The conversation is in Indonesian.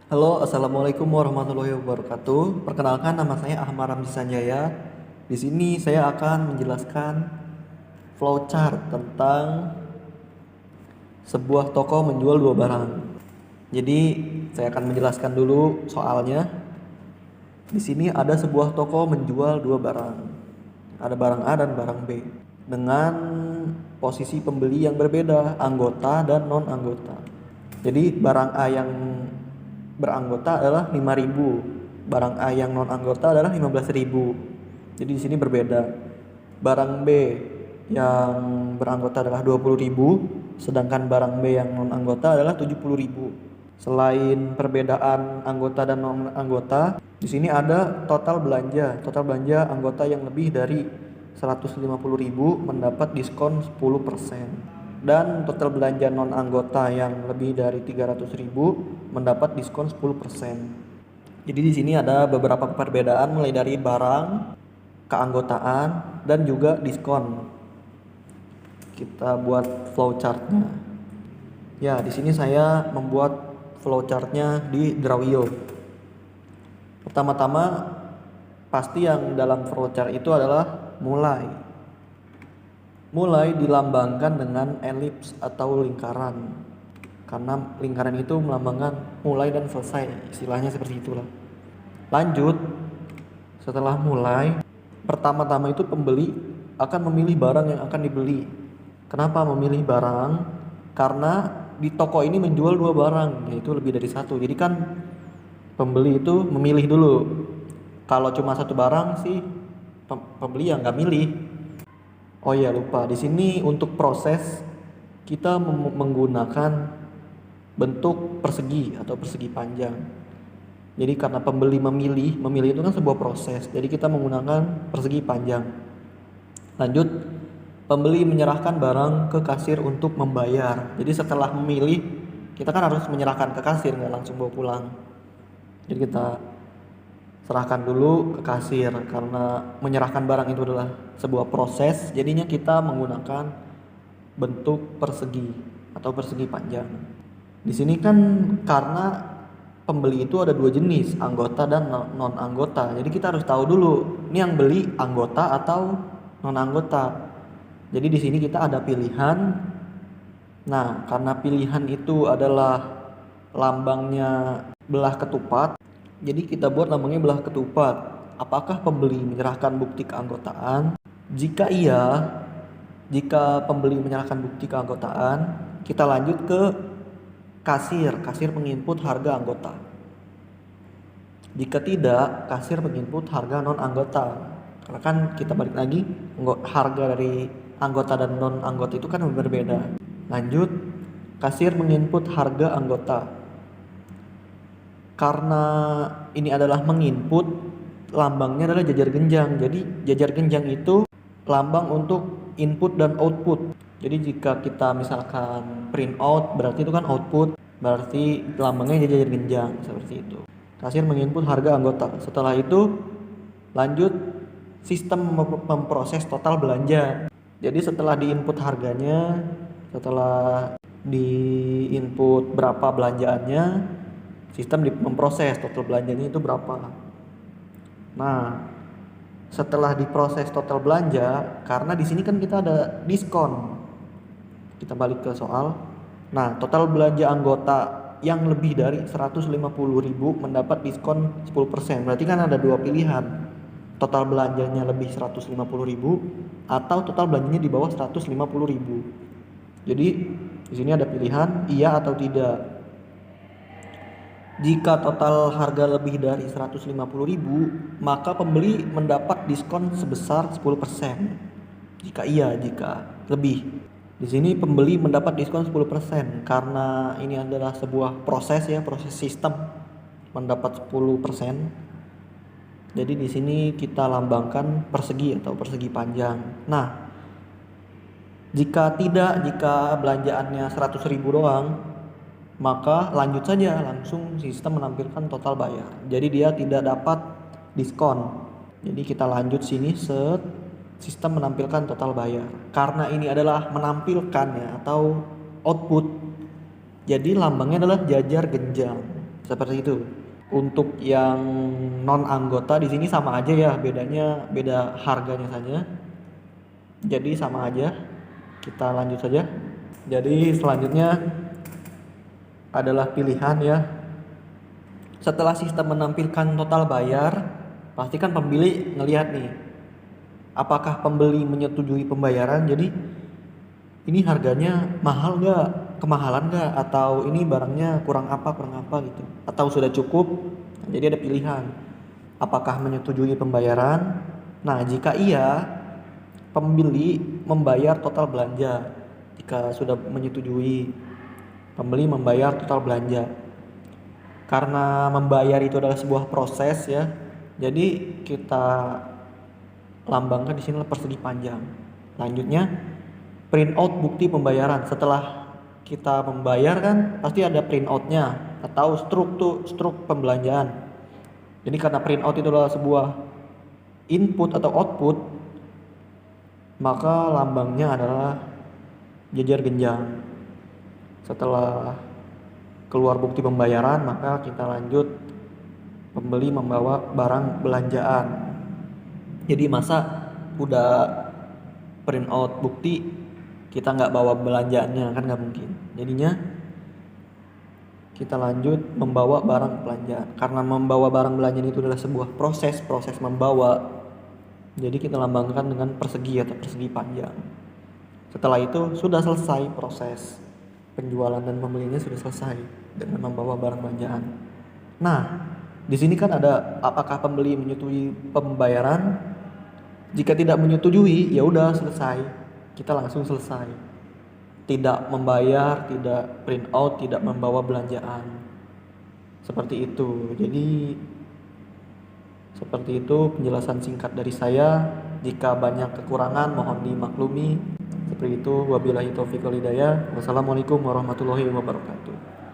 Halo, Assalamualaikum warahmatullahi wabarakatuh. Perkenalkan, nama saya Ahmad Ramzi Sanjaya. Di sini saya akan menjelaskan flowchart tentang sebuah toko menjual dua barang. Jadi, saya akan menjelaskan dulu soalnya. Di sini ada sebuah toko menjual dua barang. Ada barang A dan barang B dengan posisi pembeli yang berbeda, anggota dan non-anggota. Jadi, barang A yang beranggota adalah 5.000, barang A yang non anggota adalah 15.000. Jadi di sini berbeda. Barang B yang beranggota adalah 20.000, sedangkan barang B yang non anggota adalah 70.000. Selain perbedaan anggota dan non anggota, di sini ada total belanja. Total belanja anggota yang lebih dari 150.000 mendapat diskon 10%. Dan total belanja non anggota yang lebih dari 300.000 mendapat diskon 10%. Jadi di sini ada beberapa perbedaan mulai dari barang, keanggotaan, dan juga diskon. Kita buat flowchartnya. Ya, di sini saya membuat flowchartnya di Drawio. Pertama-tama pasti yang dalam flowchart itu adalah mulai. Mulai dilambangkan dengan elips atau lingkaran. Karena lingkaran itu melambangkan mulai dan selesai, istilahnya seperti itulah. Lanjut, setelah mulai, pertama-tama itu pembeli akan memilih barang yang akan dibeli. Kenapa memilih barang? Karena di toko ini menjual dua barang, yaitu lebih dari satu. Jadi kan pembeli itu memilih dulu. Kalau cuma satu barang sih pembeli yang nggak milih. Oh iya, lupa. Di sini untuk proses kita menggunakan bentuk persegi atau persegi panjang. Jadi karena pembeli memilih itu kan sebuah proses. Jadi kita menggunakan persegi panjang. Lanjut, pembeli menyerahkan barang ke kasir untuk membayar. Jadi setelah memilih, kita kan harus menyerahkan ke kasir, nggak langsung bawa pulang. Jadi kita serahkan dulu ke kasir karena menyerahkan barang itu adalah sebuah proses. Jadinya kita menggunakan bentuk persegi atau persegi panjang. Di sini kan karena pembeli itu ada dua jenis, anggota dan non anggota. Jadi kita harus tahu dulu, ini yang beli anggota atau non anggota. Jadi di sini kita ada pilihan. Nah, karena pilihan itu adalah lambangnya belah ketupat, jadi kita buat lambangnya belah ketupat. Apakah pembeli menyerahkan bukti keanggotaan? Jika pembeli menyerahkan bukti keanggotaan, kita lanjut ke kasir. Kasir menginput harga anggota. Jika tidak, kasir menginput harga non anggota. Karena kan kita balik lagi, harga dari anggota dan non anggota itu kan berbeda. Lanjut, kasir menginput harga anggota. Karena ini adalah menginput, lambangnya adalah jajar genjang. Jadi jajar genjang itu lambang untuk input dan output. Jadi jika kita misalkan print out, berarti itu kan output, berarti lambangnya jajar genjang seperti itu. Kasir menginput harga anggota. Setelah itu lanjut sistem memproses total belanja. Jadi setelah diinput harganya, setelah diinput berapa belanjaannya, sistem memproses total belanjanya itu berapa. Nah, setelah diproses total belanja, karena di sini kan kita ada diskon. Kita balik ke soal. Nah, total belanja anggota yang lebih dari 150.000 mendapat diskon 10%. Berarti kan ada dua pilihan. Total belanjanya lebih 150.000 atau total belanjanya di bawah 150.000. Jadi di sini ada pilihan iya atau tidak. Jika total harga lebih dari 150.000, maka pembeli mendapat diskon sebesar 10%. Jika iya, jika lebih. Di sini pembeli mendapat diskon 10% karena ini adalah sebuah proses ya, proses sistem mendapat 10%. Jadi di sini kita lambangkan persegi atau persegi panjang. Nah, jika belanjaannya 100.000 doang, maka lanjut saja, langsung sistem menampilkan total bayar. Jadi dia tidak dapat diskon. Jadi kita lanjut sini, sistem menampilkan total bayar. Karena ini adalah menampilkan ya atau output, jadi lambangnya adalah jajar genjang Seperti itu. Untuk yang non anggota di sini sama aja ya, bedanya beda harganya saja. Jadi sama aja. Kita lanjut saja. Jadi selanjutnya adalah pilihan ya. Setelah sistem menampilkan total bayar, pastikan pembeli ngelihat nih, apakah pembeli menyetujui pembayaran. Jadi ini harganya mahal nggak, kemahalan nggak, atau ini barangnya kurang apa gitu, atau sudah cukup. Jadi ada pilihan, apakah menyetujui pembayaran. Nah jika iya, pembeli membayar total belanja. Jika sudah menyetujui, pembeli membayar total belanja. Karena membayar itu adalah sebuah proses ya, jadi kita lambangkan di sini persegi panjang. Lanjutnya, print out bukti pembayaran. Setelah kita membayar kan pasti ada print outnya atau struk pembelanjaan. Jadi karena print out itu adalah sebuah input atau output, maka lambangnya adalah jejer genjang. Setelah keluar bukti pembayaran, maka kita lanjut pembeli membawa barang belanjaan. Jadi masa udah print out bukti kita nggak bawa belanjaannya, kan nggak mungkin. Jadinya kita lanjut membawa barang belanjaan. Karena membawa barang belanjaan itu adalah sebuah proses membawa. Jadi kita lambangkan dengan persegi atau persegi panjang. Setelah itu sudah selesai proses penjualan dan pembelinya, sudah selesai dengan membawa barang belanjaan. Nah, di sini kan ada apakah pembeli menyetujui pembayaran. Jika tidak menyetujui, ya udah selesai. Kita langsung selesai. Tidak membayar, tidak print out, tidak membawa belanjaan. Seperti itu. Jadi seperti itu penjelasan singkat dari saya. Jika banyak kekurangan mohon dimaklumi. Seperti itu, wabillahi taufiq wal hidayah. Wassalamualaikum warahmatullahi wabarakatuh.